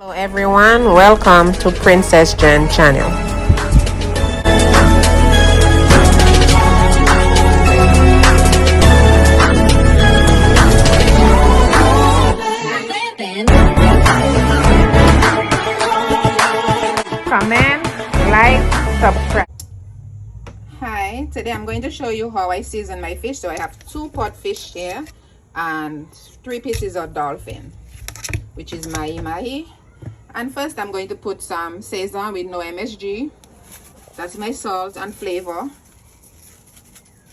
Hello everyone, welcome to Princess Jen channel. Comment, like, subscribe. Hi, today I'm going to show you how I season my fish. So I have 2 pot fish here and 3 pieces of dolphin, which is Mahi Mahi. And first I'm going to put some Sazon with no MSG. That's my salt and flavor.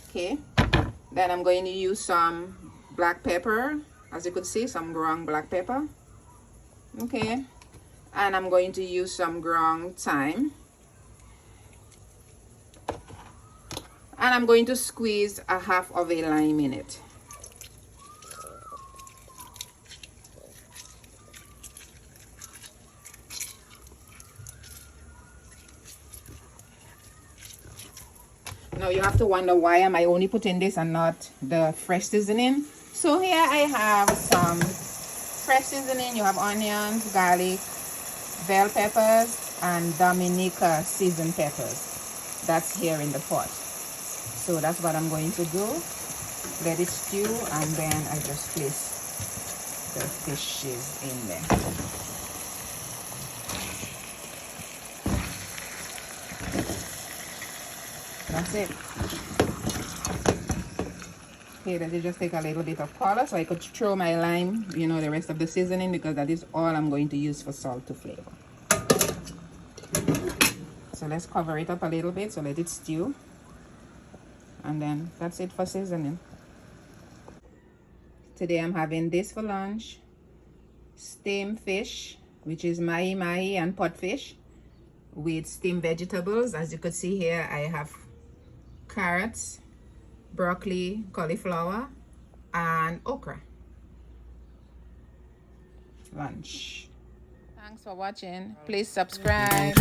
Okay, then I'm going to use some black pepper, as you could see, some ground black pepper. Okay, and I'm going to use some ground thyme, and I'm going to squeeze a half of a lime in it. Now you have to wonder, why am I only putting this and not the fresh seasoning? So here I have some fresh seasoning. You have onions, garlic, bell peppers, and Dominica seasoned peppers. That's here in the pot. So that's what I'm going to do. Let it stew, and then I just place the fishes in there. That's it. Okay, let it just take a little bit of color so I could throw my lime, the rest of the seasoning, because that is all I'm going to use for salt to flavor. So let's cover it up a little bit, so let it stew. And then that's it for seasoning. Today I'm having this for lunch. Steamed fish, which is Mahi Mahi and pot fish, with steamed vegetables. As you could see here, I have carrots, broccoli, cauliflower, and okra. Lunch. Thanks for watching. Please subscribe.